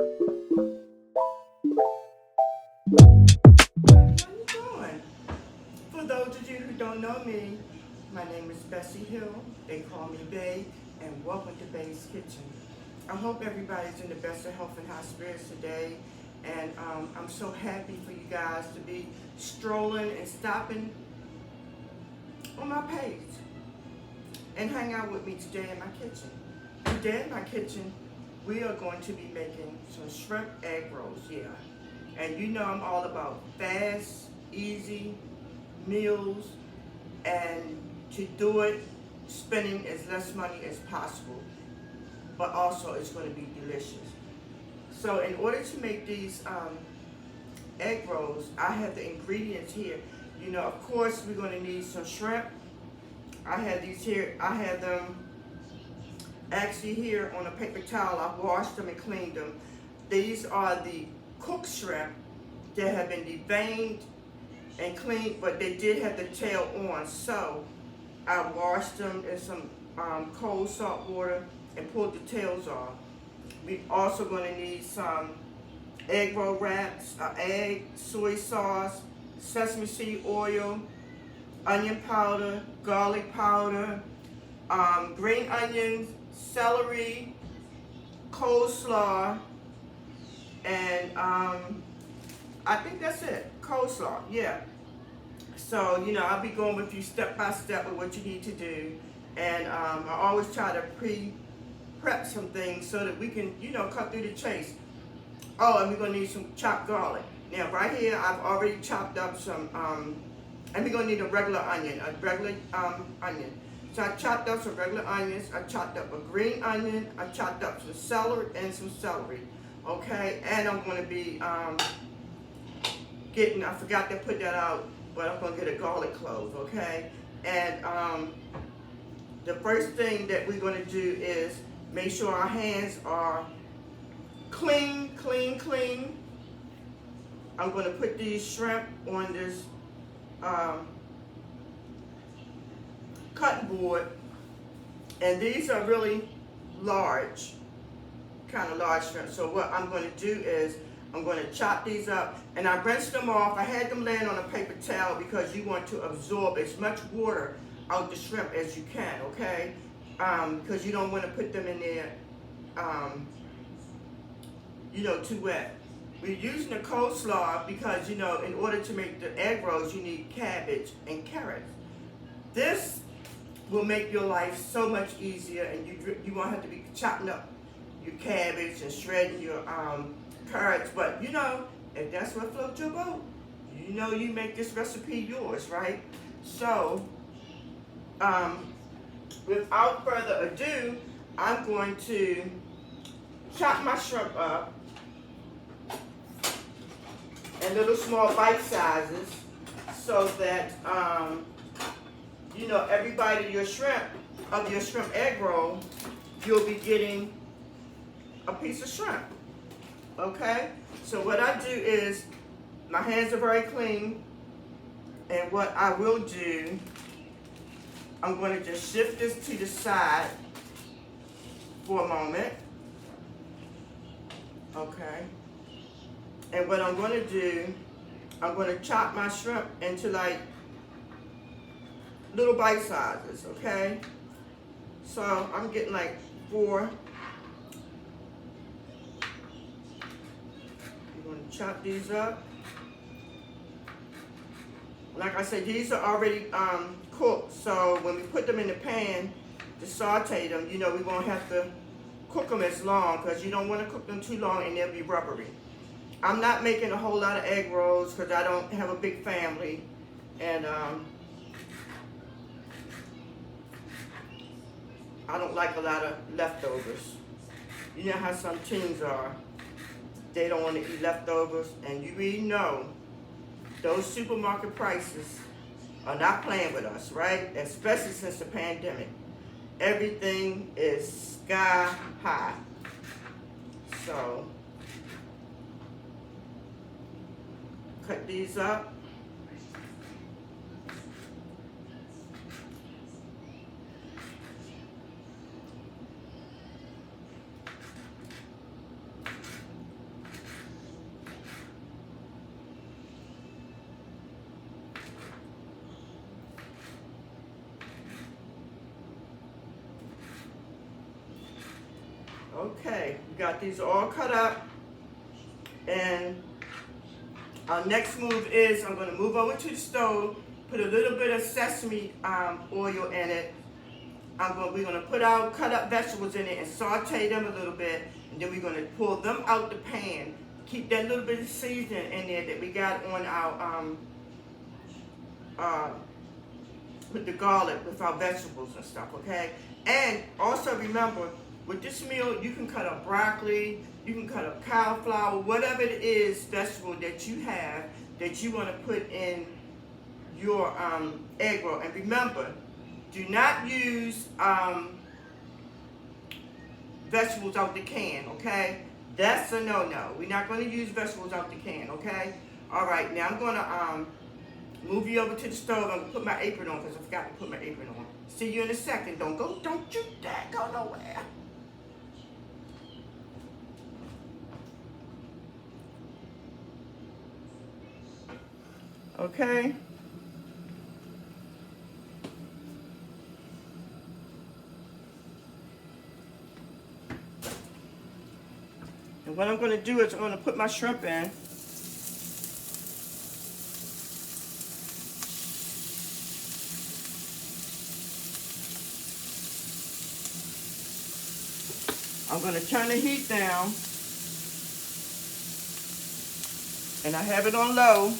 How you doing? For those of you who don't know me, my name is Bessie Hill. They call me Bae, and welcome to Bae's Kitchen. I hope everybody's in the best of health and high spirits today, and I'm so happy for you guys to be strolling and stopping on my page and hang out with me today in my kitchen. Today in my kitchen, we are going to be making some shrimp egg rolls, yeah. And you know I'm all about fast, easy meals, and to do it spending as less money as possible, but also it's going to be delicious. So in order to make these egg rolls, I have the ingredients here. You know, of course, we're going to need some shrimp. I have these here. I have them actually here on a paper towel. I washed them and cleaned them. These are the cooked shrimp that have been deveined and cleaned, but they did have the tail on. So I washed them in some cold salt water and pulled the tails off. We also going to need some egg roll wraps, egg, soy sauce, sesame seed oil, onion powder, garlic powder, green onions, celery, coleslaw, and I think that's it. Coleslaw, yeah. So, you know, I'll be going with you step by step with what you need to do. And I always try to prep some things so that we can, you know, cut through the chase. Oh, and we're going to need some chopped garlic. Now, right here, I've already chopped up some, and we're going to need a regular onion, onion. So I chopped up some regular onions. I chopped up a green onion. I chopped up some celery and some celery. Okay, and I'm going to be I forgot to put that out, but I'm going to get a garlic clove, okay? And the first thing that we're going to do is make sure our hands are clean, clean, clean. I'm going to put these shrimp on this cutting board, and these are really large, kind of large shrimp. So what I'm going to do is I'm going to chop these up, and I rinsed them off. I had them laying on a paper towel because you want to absorb as much water out the shrimp as you can, okay? Because you don't want to put them in there, you know, too wet. We're using the coleslaw because, you know, in order to make the egg rolls, you need cabbage and carrots. This will make your life so much easier, and you won't have to be chopping up your cabbage and shredding your carrots. But you know, if that's what floats your boat, you know, you make this recipe yours, right? So without further ado, I'm going to chop my shrimp up in little small bite sizes so that you know, your shrimp egg roll, you'll be getting a piece of shrimp. Okay, so what I do is, my hands are very clean, and what I will do, I'm going to just shift this to the side for a moment. Okay, and what I'm going to do, I'm going to chop my shrimp into like little bite sizes, okay? So I'm getting like 4. I'm going to chop these up. Like I said, these are already cooked, so when we put them in the pan to saute them, you know, we won't have to cook them as long, because you don't want to cook them too long and they'll be rubbery. I'm not making a whole lot of egg rolls because I don't have a big family, and I don't like a lot of leftovers. You know how some teens are. They don't want to eat leftovers, and you really know those supermarket prices are not playing with us, right? Especially since the pandemic. Everything is sky high. So, cut these up. Okay, we got these all cut up. And our next move is I'm going to move over to the stove, put a little bit of sesame oil in it. We're going to put our cut up vegetables in it and saute them a little bit. And then we're going to pull them out the pan. Keep that little bit of seasoning in there that we got on our with the garlic, with our vegetables and stuff, okay? And also remember, with this meal, you can cut up broccoli, you can cut up cauliflower, whatever it is, vegetable that you have that you want to put in your egg roll. And remember, do not use vegetables out the can, okay? That's a no-no. We're not going to use vegetables out the can, okay? All right, now I'm going to move you over to the stove. I'm going to put my apron on because I forgot to put my apron on. See you in a second. Don't you dare go nowhere. Okay. And what I'm going to do is I'm going to put my shrimp in. I'm going to turn the heat down. And I have it on low.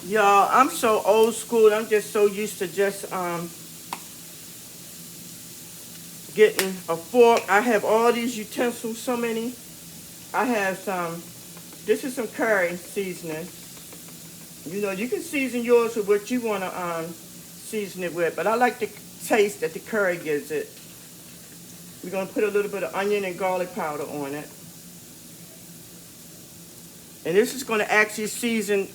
Y'all, I'm so old school. I'm just so used to just getting a fork. I have all these utensils, so many. I have this is some curry seasoning. You know, you can season yours with what you want to season it with, but I like the taste that the curry gives it. We're going to put a little bit of onion and garlic powder on it. And this is going to actually season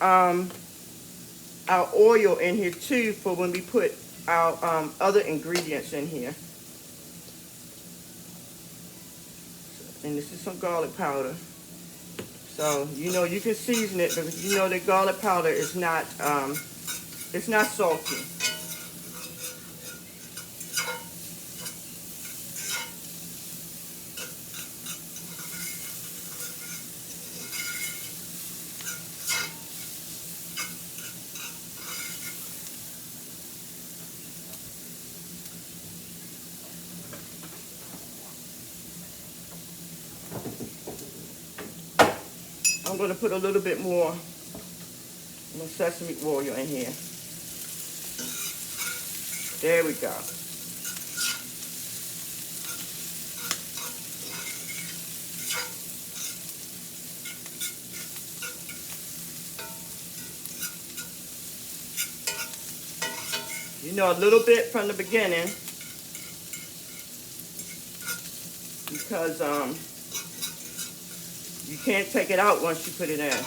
our oil in here too for when we put our other ingredients in here. And this is some garlic powder. So you know you can season it because you know the garlic powder is not it's not salty. I'm going to put a little bit more sesame oil in here. There we go. You know, a little bit from the beginning because you can't take it out once you put it in.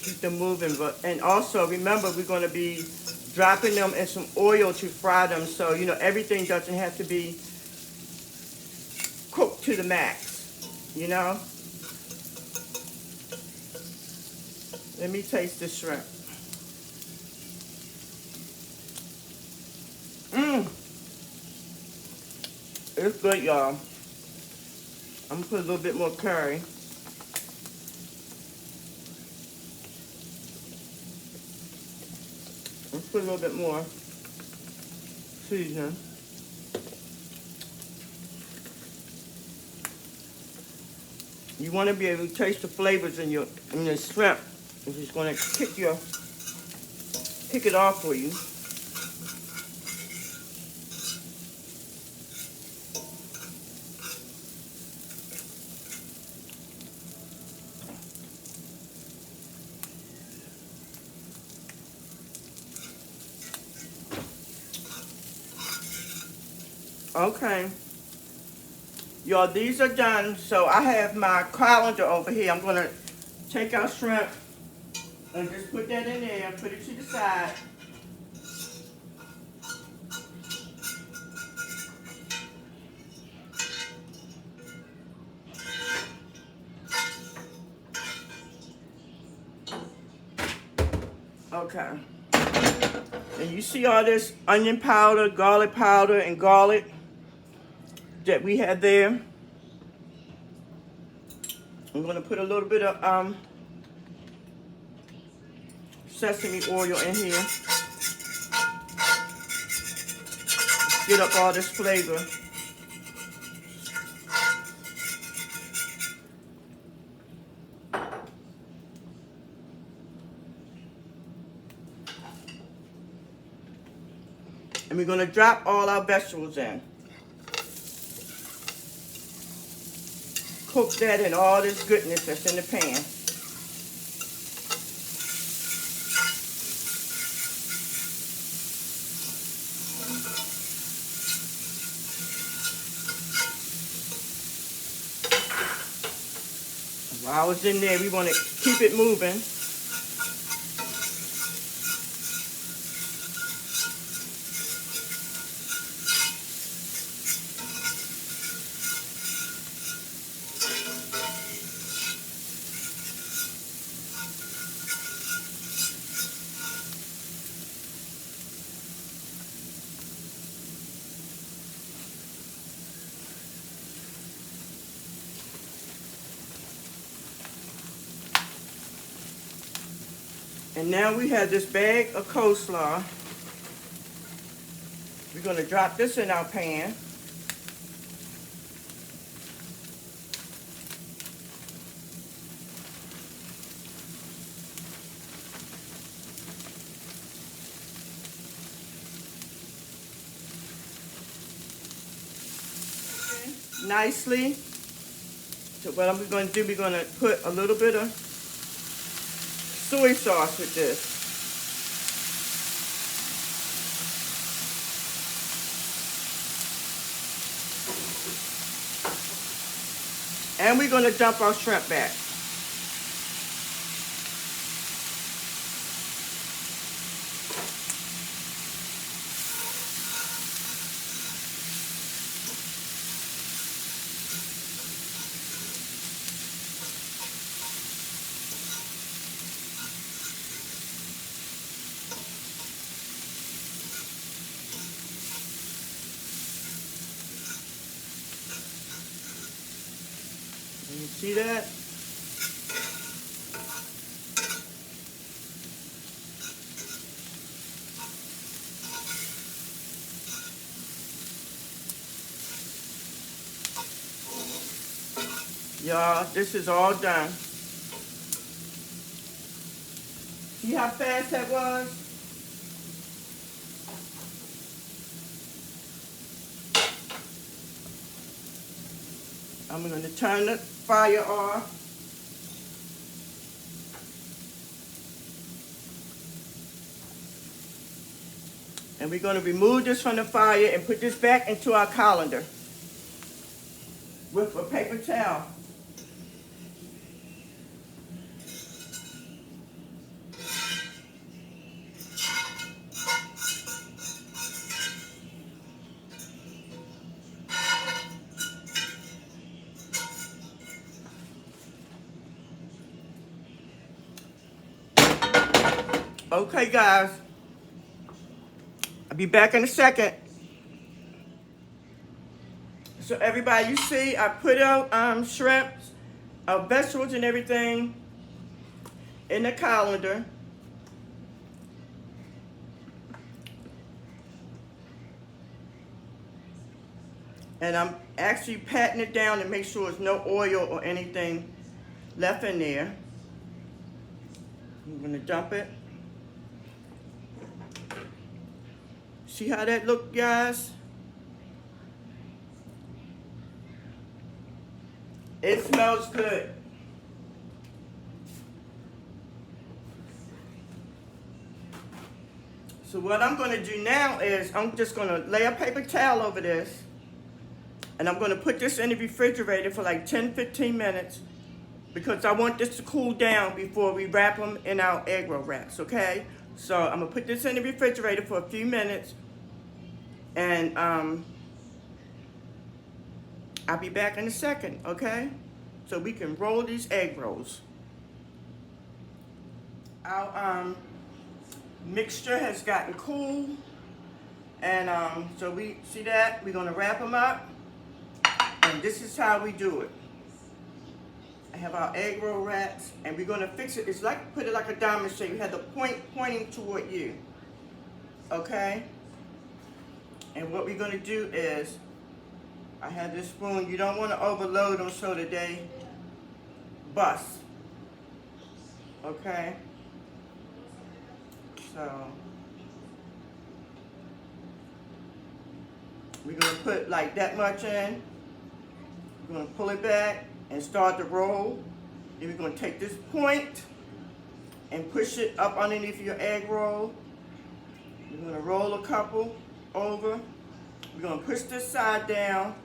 Keep them moving, and also remember we're going to be dropping them in some oil to fry them, so you know everything doesn't have to be cooked to the max, you know. Let me taste this shrimp. It's good, y'all. I'm gonna put a little bit more curry. Let's put a little bit more seasoning. You want to be able to taste the flavors in your shrimp. It's just going to kick it off for you. Okay. Y'all, these are done. So I have my colander over here. I'm going to take our shrimp and just put that in there. Put it to the side. Okay. And you see all this onion powder, and garlic that we had there. I'm going to put a little bit of sesame oil in here. Get up all this flavor. And we're going to drop all our vegetables in. Cook that in all this goodness that's in the pan. While it's in there, we want to keep it moving. And now we have this bag of coleslaw. We're going to drop this in our pan. Nicely. So what I'm going to do, we're going to put a little bit of soy sauce with this. And we're going to dump our shrimp back. You see that? Y'all, this is all done. See how fast that was? I'm going to turn the fire off. And we're going to remove this from the fire and put this back into our colander with a paper towel. Okay, guys. I'll be back in a second. So everybody, you see, I put out shrimps, vegetables and everything in the colander. And I'm actually patting it down to make sure there's no oil or anything left in there. I'm gonna dump it. See how that look, guys? It smells good. So what I'm gonna do now is I'm just gonna lay a paper towel over this, and I'm gonna put this in the refrigerator for like 10-15 minutes because I want this to cool down before we wrap them in our egg roll wraps, okay? So I'm gonna put this in the refrigerator for a few minutes, and I'll be back in a second, okay? So we can roll these egg rolls. Our mixture has gotten cool, and so we see that we're gonna wrap them up, and this is how we do it. I have our egg roll wraps, and we're gonna fix it. It's like, put it like a diamond shape. You have the point pointing toward you, okay? And what we're gonna do is, I have this spoon. You don't want to overload them so that they bust, okay? So we're gonna put like that much in. We're gonna pull it back and start to roll. Then we're gonna take this point and push it up underneath your egg roll. We're gonna roll a couple over. We're gonna push this side down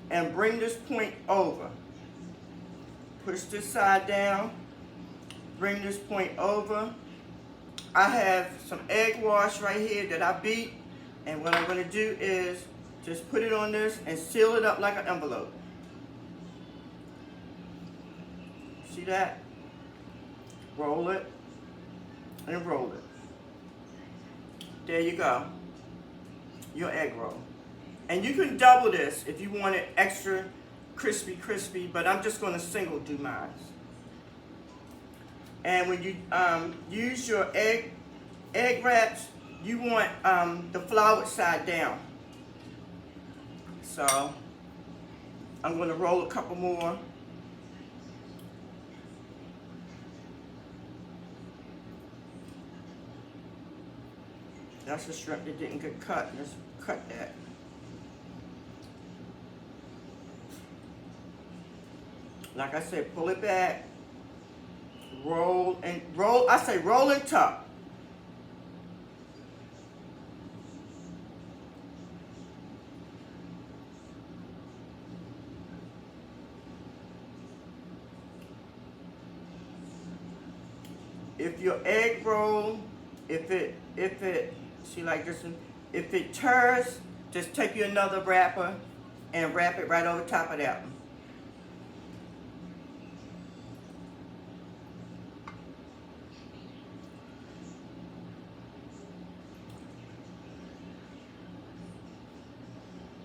and bring this point over. Push this side down, bring this point over. I have some egg wash right here that I beat, and what I'm gonna do is just put it on this and seal it up like an envelope. See that? Roll it and roll it. There you go, your egg roll. And you can double this if you want it extra crispy, but I'm just gonna single do mine. And when you use your egg wraps, you want the floured side down. So I'm gonna roll a couple more. That's the shrimp that didn't get cut. Let's cut that. Like I said, pull it back, roll and roll. I say roll and tuck. If your egg roll, if it see like this one, if it tears, just take you another wrapper and wrap it right over top of that one.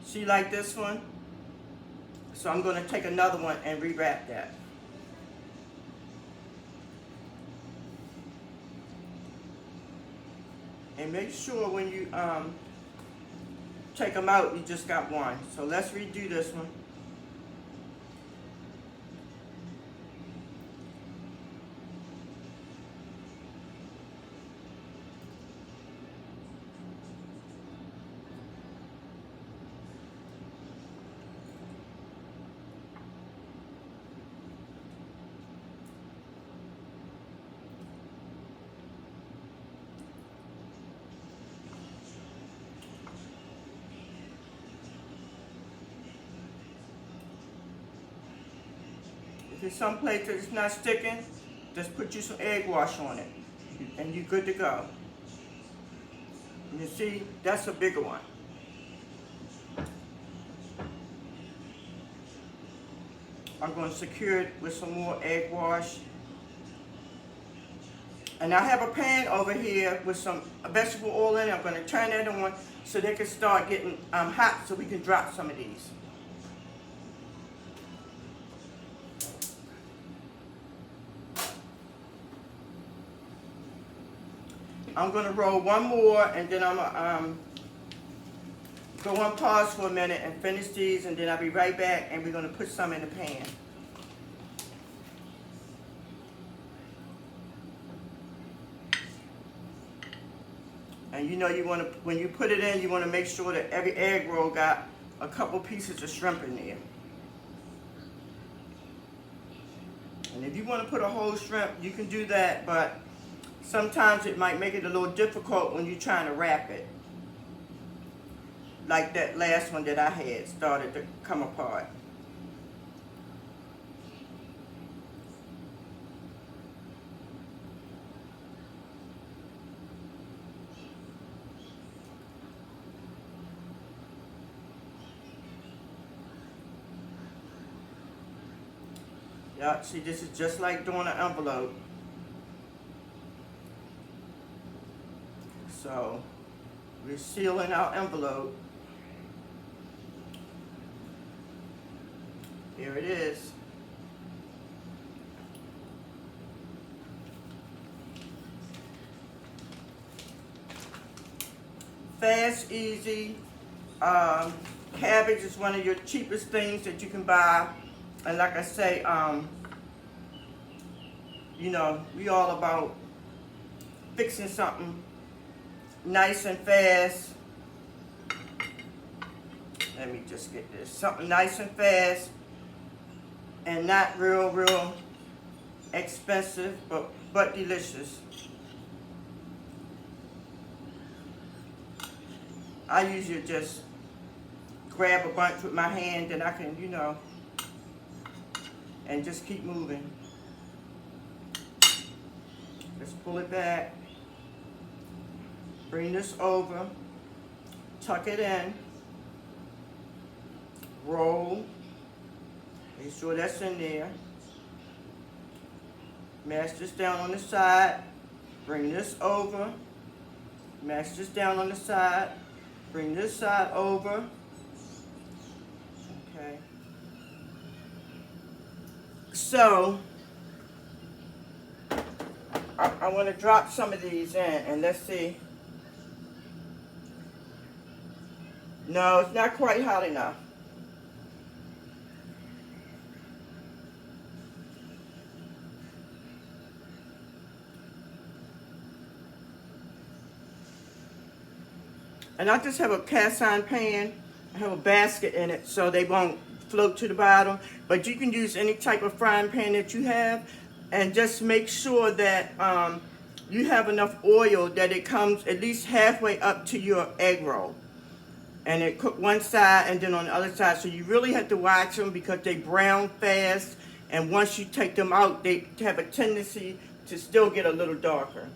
See like this one? So I'm going to take another one and rewrap that. And make sure when you take them out, you just got one. So let's redo this one. If there's some place that it's not sticking, just put you some egg wash on it, and you're good to go. And you see, that's a bigger one. I'm going to secure it with some more egg wash. And I have a pan over here with some vegetable oil in it. I'm going to turn that on so they can start getting hot so we can drop some of these. I'm going to roll one more, and then I'm go on pause for a minute and finish these, and then I'll be right back, and we're going to put some in the pan. And you know, you want to, when you put it in, you want to make sure that every egg roll got a couple pieces of shrimp in there. And if you want to put a whole shrimp, you can do that, but sometimes it might make it a little difficult when you're trying to wrap it. Like that last one that I had started to come apart. Yeah, see, this is just like doing an envelope. So, we're sealing our envelope. Here it is. Fast, easy. Cabbage is one of your cheapest things that you can buy. And like I say, you know, we all about fixing something nice and fast. Let me just get this. Something nice and fast and not real expensive, but delicious. I usually just grab a bunch with my hand and I can, you know, and just keep moving. Let's pull it back. Bring this over. Tuck it in. Roll. Make sure that's in there. Mash this down on the side. Bring this over. Mash this down on the side. Bring this side over. Okay. So, I want to drop some of these in, and let's see. No, it's not quite hot enough. And I just have a cast iron pan. I have a basket in it so they won't float to the bottom. But you can use any type of frying pan that you have. And just make sure that you have enough oil that it comes at least halfway up to your egg roll. And it cook one side and then on the other side. So you really have to watch them because they brown fast. And once you take them out, they have a tendency to still get a little darker.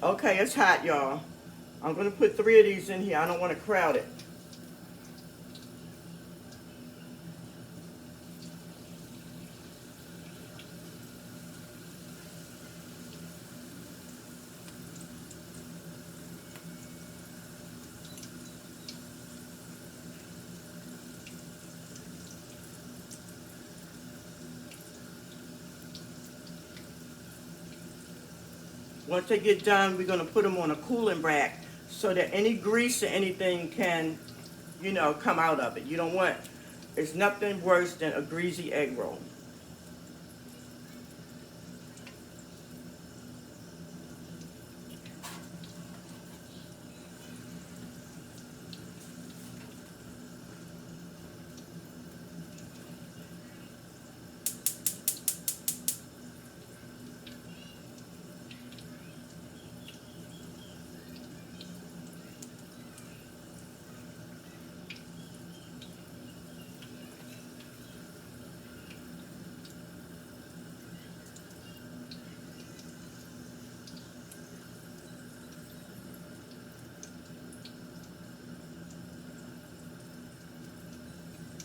Okay, it's hot, y'all. I'm going to put 3 of these in here. I don't want to crowd it. Once they get done, we're going to put them on a cooling rack so that any grease or anything can, you know, come out of it. You don't want, it's nothing worse than a greasy egg roll.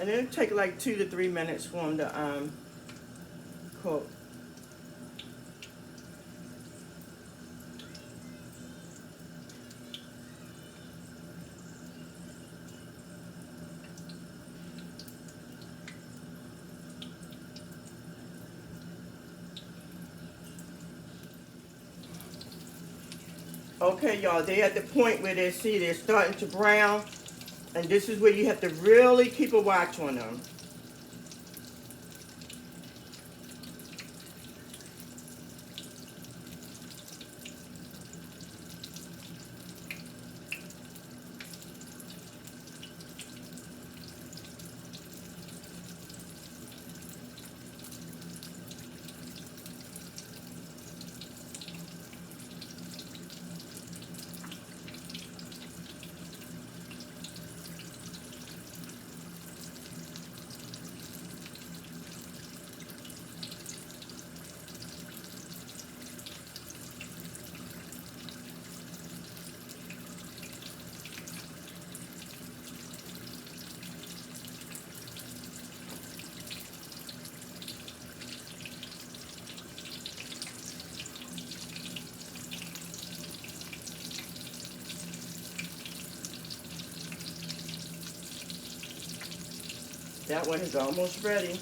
And it'll take like 2 to 3 minutes for them to cook. Okay, y'all, they at the point where they see they're starting to brown, and this is where you have to really keep a watch on them. That one is almost ready.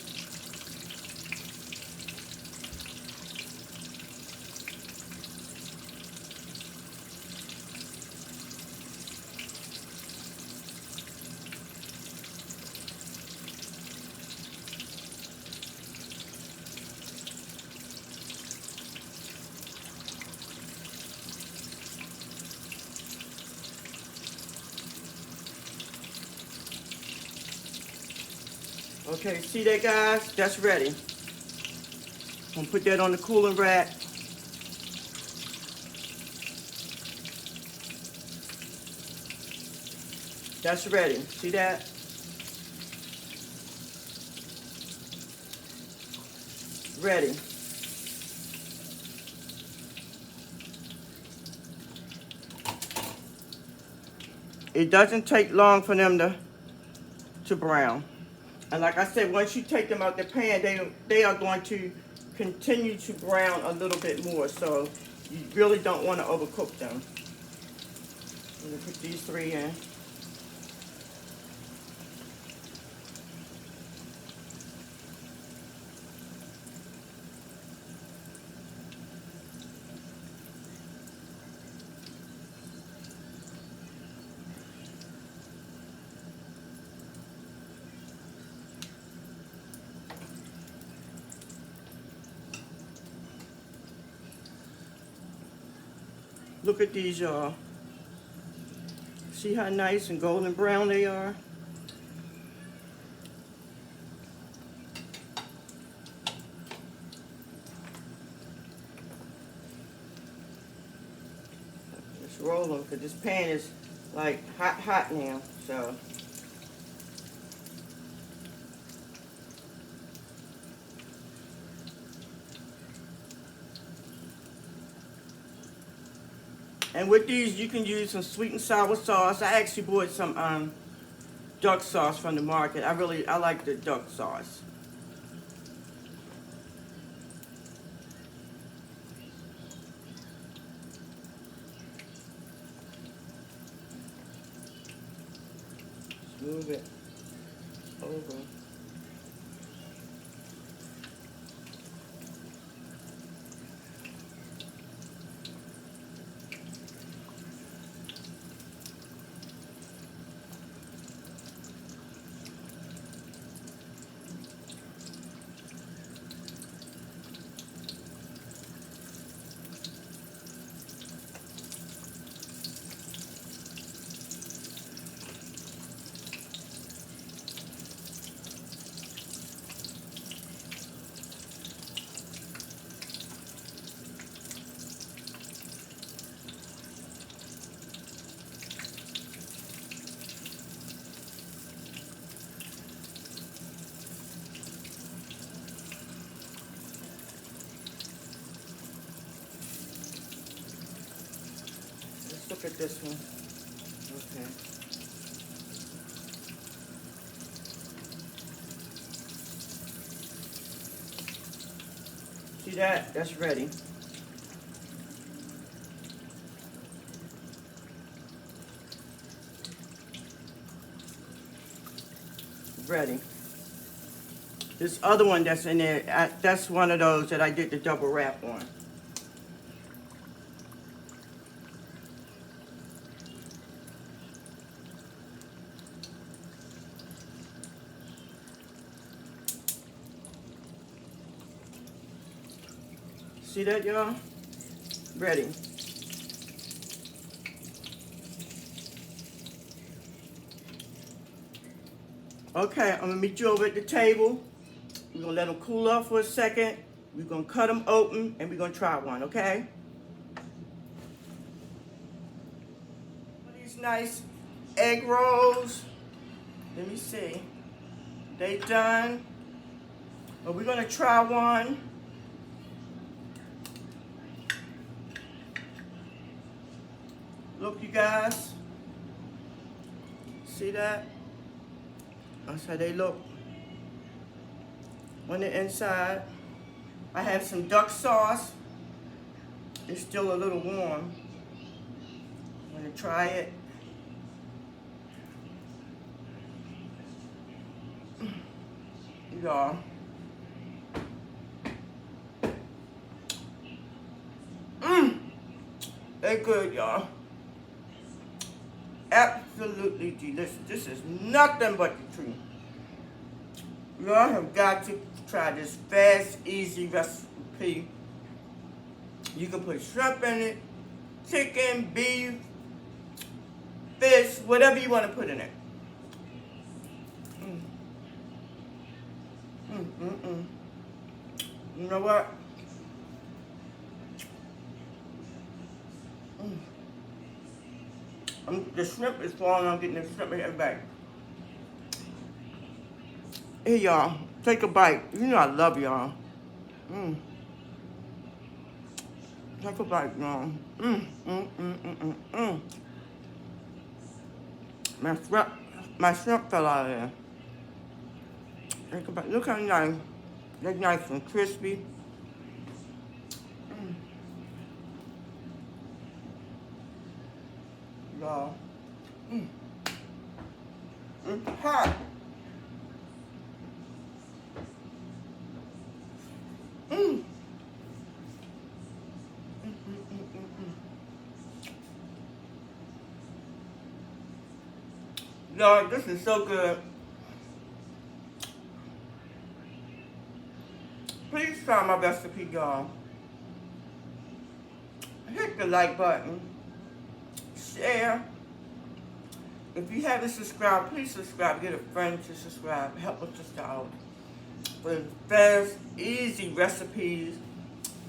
Okay, see that, guys? That's ready. I'm gonna put that on the cooling rack. That's ready. See that? Ready. It doesn't take long for them to brown. And like I said, once you take them out the pan, they are going to continue to brown a little bit more. So you really don't want to overcook them. I'm gonna put these three in. Look at these, y'all. See how nice and golden brown they are? Let's roll them because this pan is like hot now. So and with these, you can use some sweet and sour sauce. I actually bought some duck sauce from the market. I like the duck sauce. Just move it over. Let's look at this one. Okay. See that? That's ready. Ready. This other one that's in there, that's one of those that I did the double wrap on. See that, y'all? Ready. Okay, I'm gonna meet you over at the table. We're gonna let them cool off for a second. We're gonna cut them open and we're gonna try one, okay? These nice egg rolls. Let me see. They done. But we're gonna try one. Look, you guys. See that? That's how they look on the inside. I have some duck sauce. It's still a little warm. I'm gonna try it. Y'all. They're good, y'all. Absolutely delicious. This is nothing but the truth. Y'all have got to try this fast, easy recipe. You can put shrimp in it, chicken, beef, fish, whatever you want to put in it. You know what? The shrimp is falling. I'm getting the shrimp in everybody. Hey, y'all. Take a bite. You know I love y'all. Take a bite, y'all. My shrimp fell out of there. Take a bite. Look how nice. They're nice and crispy. Y'all. It's hot. Y'all, this is so good. Please try my recipe, y'all. Hit the like button. Share. If you haven't subscribed, please subscribe. Get a friend to subscribe. Help us just out with fast, easy recipes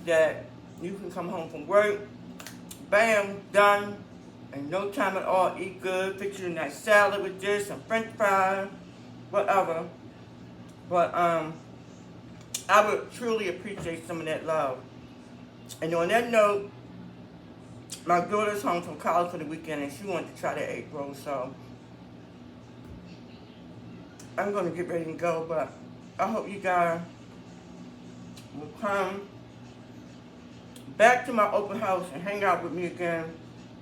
that you can come home from work, bam, done, in no time at all. Eat good. Fix you a nice salad with this, some French fries, whatever. But I would truly appreciate some of that love. And on that note, my daughter's home from college for the weekend and she wanted to try the egg roll, so I'm going to get ready and go, but I hope you guys will come back to my open house and hang out with me again,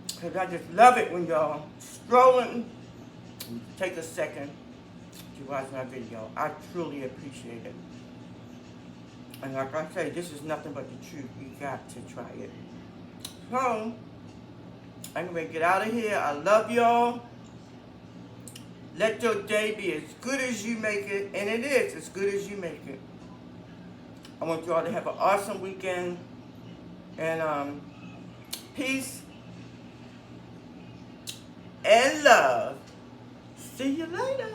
because I just love it when y'all strolling. Take a second to watch my video. I truly appreciate it. And like I say, this is nothing but the truth. You got to try it. So, I'm going to get out of here. I love y'all. Let your day be as good as you make it. And it is as good as you make it. I want y'all to have an awesome weekend. And peace and love. See you later.